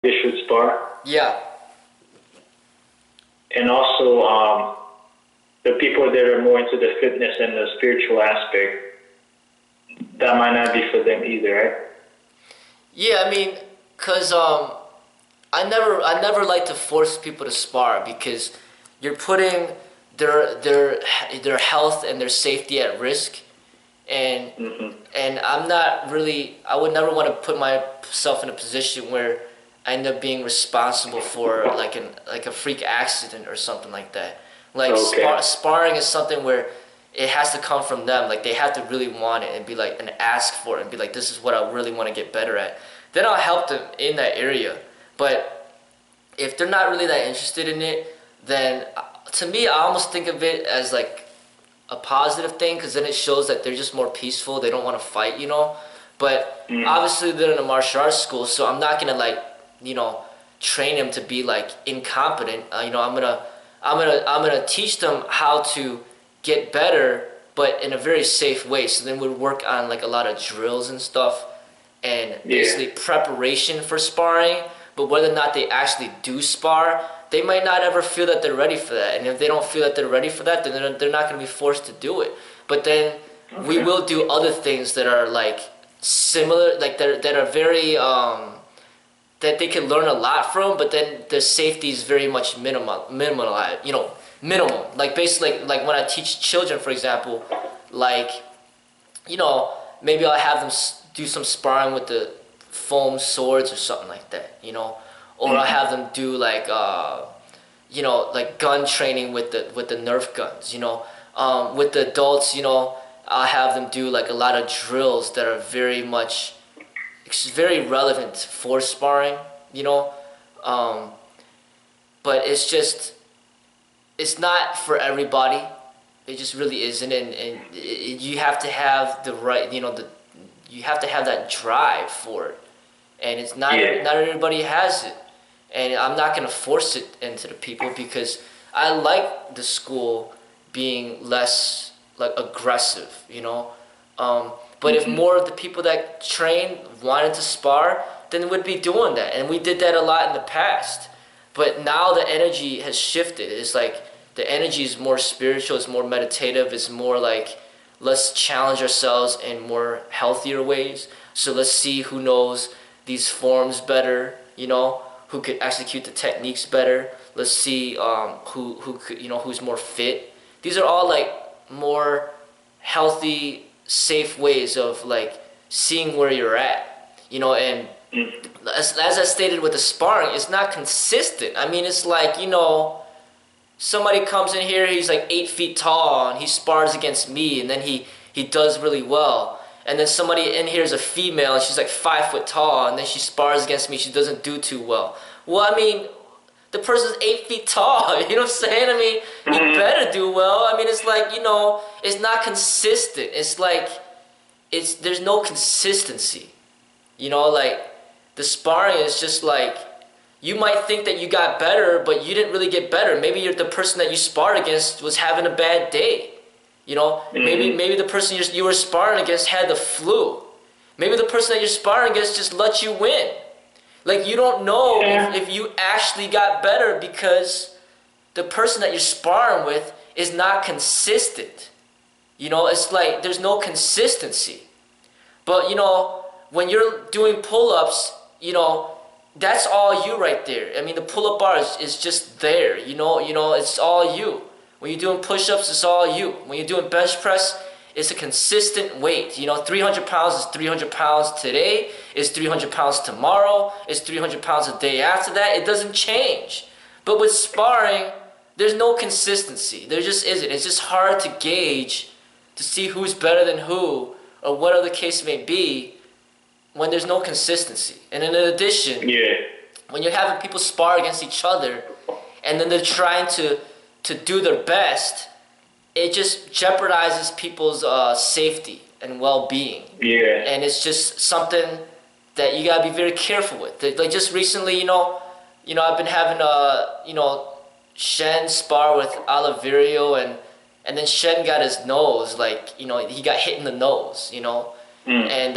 they should spar. Yeah. And also, the people that are more into the fitness and the spiritual aspect, that might not be for them either, right? Yeah, I mean, cause I never like to force people to spar because you're putting their health and their safety at risk, and Mm-hmm. I'm not really, I would never want to put myself in a position where I end up being responsible for like a freak accident or something like that. Like Okay. sparring is something where it has to come from them. Like they have to really want it and be like and ask for it and be like, this is what I really want to get better at. Then I'll help them in that area. But if they're not really that interested in it, then to me I almost think of it as like a positive thing because then it shows that they're just more peaceful. They don't want to fight, you know. But Mm. obviously they're in a martial arts school, so I'm not gonna like you know train them to be like incompetent. I'm gonna teach them how to get better, but in a very safe way. So then we'd work on like a lot of drills and stuff, and Yeah. basically preparation for sparring. But whether or not they actually do spar, they might not ever feel that they're ready for that. And if they don't feel that they're ready for that, then they're not going to be forced to do it. But then we Okay. will do other things that are like similar, like that are very that they can learn a lot from. But then the safety is very much minimal. Like basically, like when I teach children, for example, like you know, maybe I'll have them do some sparring with the foam swords or something like that, you know, or I'll Mm-hmm. have them do like, you know, like gun training with the Nerf guns, you know. With the adults, you know, I'll have them do like a lot of drills that are very much, very relevant for sparring, you know. Um, but it's just, it's not for everybody. It just really isn't, and you have to have the right, you know, you have to have that drive for it, and it's Yeah. not everybody has it, and I'm not gonna force it into the people because I like the school being less like aggressive, you know. But if Mm-hmm. more of the people that train wanted to spar, then we'd be doing that, and we did that a lot in the past. But now the energy has shifted. It's like the energy is more spiritual, it's more meditative, it's more like let's challenge ourselves in more healthier ways. So let's see who knows these forms better, you know, who could execute the techniques better. Let's see who could, you know, who's more fit. These are all like more healthy, safe ways of like seeing where you're at, you know, and Mm-hmm. as I stated with the sparring, it's not consistent. I mean, it's like, you know, somebody comes in here, he's like 8 feet tall, and he spars against me, and then he does really well. And then somebody in here is a female, and she's like 5 foot tall, and then she spars against me, she doesn't do too well. Well, I mean, the person's 8 feet tall. You know what I'm saying? I mean, he Mm-hmm. better do well. I mean, it's like, you know, it's not consistent. It's like there's no consistency. You know, like the sparring is just like you might think that you got better, but you didn't really get better. Maybe the person that you sparred against was having a bad day. You know, Mm-hmm. maybe the person you were sparring against had the flu. Maybe the person that you're sparring against just let you win. Like you don't know Yeah. if you actually got better because the person that you're sparring with is not consistent. You know, it's like there's no consistency. But you know, when you're doing pull-ups, you know, that's all you right there. I mean, the pull-up bar is just there. You know, it's all you. When you're doing push-ups, it's all you. When you're doing bench press, it's a consistent weight. You know, 300 pounds is 300 pounds today. It's 300 pounds tomorrow. It's 300 pounds a day after that. It doesn't change. But with sparring, there's no consistency. There just isn't. It's just hard to gauge to see who's better than who or whatever the case may be when there's no consistency. And in addition, Yeah. when you're having people spar against each other and then they're trying to do their best, it just jeopardizes people's safety and well-being. Yeah. And it's just something that you gotta be very careful with. Like just recently, I've been having Shen spar with Oliverio, and then Shen got his nose, like, he got hit in the nose, Mm. and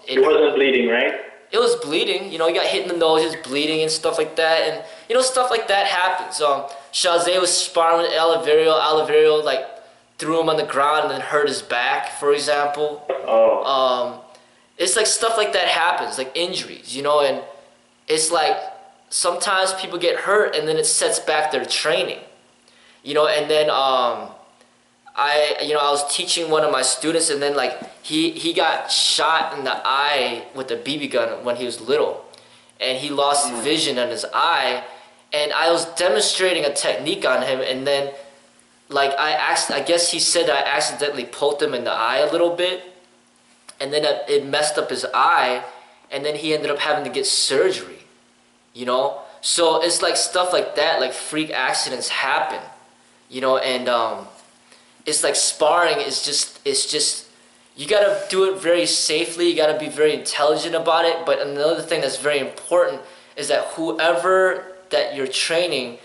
It wasn't bleeding, right? it was bleeding. You know, he got hit in the nose, he was bleeding and stuff like that. And, you know, stuff like that happens. Shazay was sparring with Oliverio. Oliverio, like, threw him on the ground and then hurt his back, for example. Oh. It's like stuff like that happens, like injuries, you know, and it's like sometimes people get hurt and then it sets back their training, you know, and then I was teaching one of my students, and then like he got shot in the eye with a BB gun when he was little, and he lost vision in his eye, and I was demonstrating a technique on him, and then like I guess he said I accidentally poked him in the eye a little bit, and then it messed up his eye, and then he ended up having to get surgery, you know. So it's like stuff like that, like freak accidents happen, you know, and it's like sparring is just you gotta do it very safely. You gotta be very intelligent about it. But another thing that's very important is that whoever that you're training,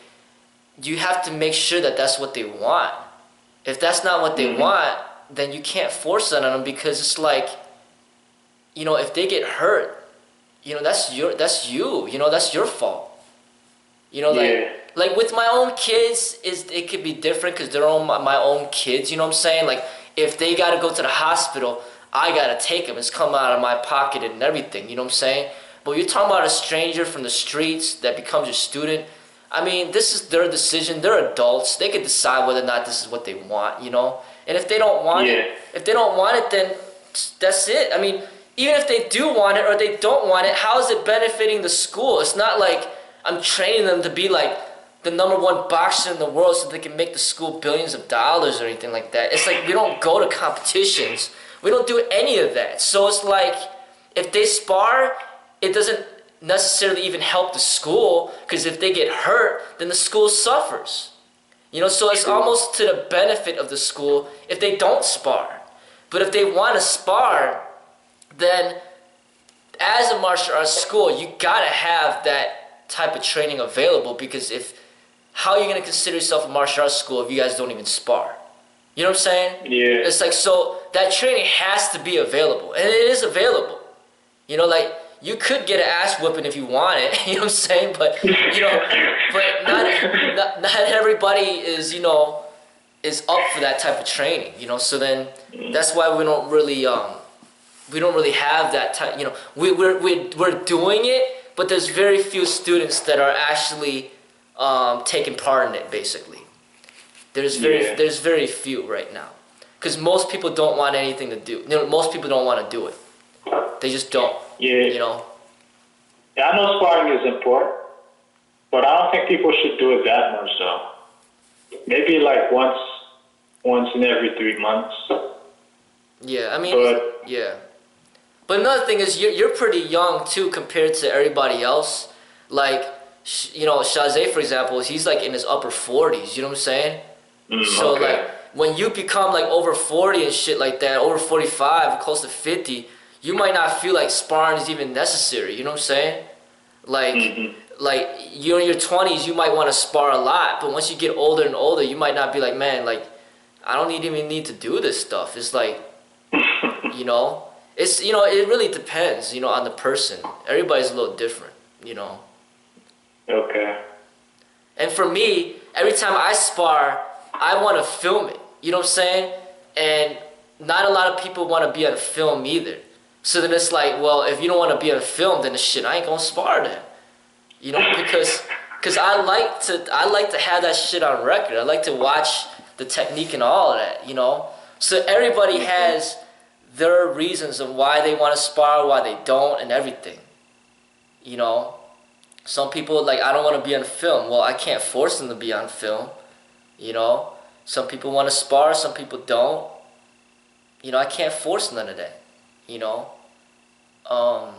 you have to make sure that that's what they want. If that's not what they want, then you can't force it on them, because it's like, you know, if they get hurt, you know, that's you, you know, that's your fault. You know, like with my own kids, it could be different because they're all my own kids, you know what I'm saying? Like, if they got to go to the hospital, I got to take them. It's coming out of my pocket and everything, you know what I'm saying? But you're talking about a stranger from the streets that becomes your student. I mean, this is their decision. They're adults. They can decide whether or not this is what they want, you know? And if they don't want it, then that's it. I mean, even if they do want it or they don't want it, how is it benefiting the school? It's not like I'm training them to be like the #1 boxer in the world so they can make the school billions of dollars or anything like that. It's like we don't go to competitions. We don't do any of that. So it's like if they spar, it doesn't necessarily even help the school, because if they get hurt, then the school suffers. You know, so it's almost to the benefit of the school if they don't spar. But if they want to spar, then as a martial arts school, you gotta have that type of training available, because how are you gonna consider yourself a martial arts school if you guys don't even spar? You know what I'm saying? Yeah. It's like, so that training has to be available, and it is available. You know, like, you could get an ass whooping if you want it, you know what I'm saying? But, you know, but not everybody is, you know, is up for that type of training, you know? So then that's why we don't really have that type, you know, we're doing it, but there's very few students that are actually taking part in it, basically. There's very few right now, because most people don't want anything to do. You know, most people don't want to do it. They just don't. Yeah. You know. Yeah, I know sparring is important, but I don't think people should do it that much though. Maybe like once in every 3 months. Yeah, I mean, yeah. But another thing is you're pretty young too compared to everybody else. Like, you know, Shazay, for example, he's like in his upper 40s. You know what I'm saying? So okay. like when you become like over 40 and shit like that, over 45, close to 50, you might not feel like sparring is even necessary. You know what I'm saying? Like, like you're in your 20s, you might want to spar a lot, but once you get older and older, you might not be like, man, like, I don't even need to do this stuff. It's like, you know, it's, you know, it really depends, you know, on the person. Everybody's a little different, you know. Okay. And for me, every time I spar, I want to film it. You know what I'm saying? And not a lot of people want to be on film either. So then it's like, well, if you don't want to be on film, then shit, I ain't gonna spar then. You know, because I like to have that shit on record. I like to watch the technique and all of that, you know. So everybody has their reasons of why they want to spar, why they don't, and everything. You know, some people like, I don't want to be on film. Well, I can't force them to be on film. You know, some people want to spar, some people don't. You know, I can't force none of that. You know, but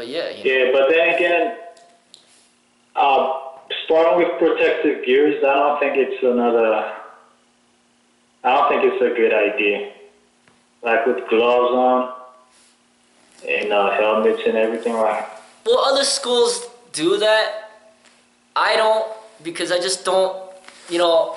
yeah. You know. Yeah, but then again, sparring with protective gears, I don't think it's a good idea. Like with gloves on and helmets and everything, like. Well, other schools do that. I don't, because I just don't. You know,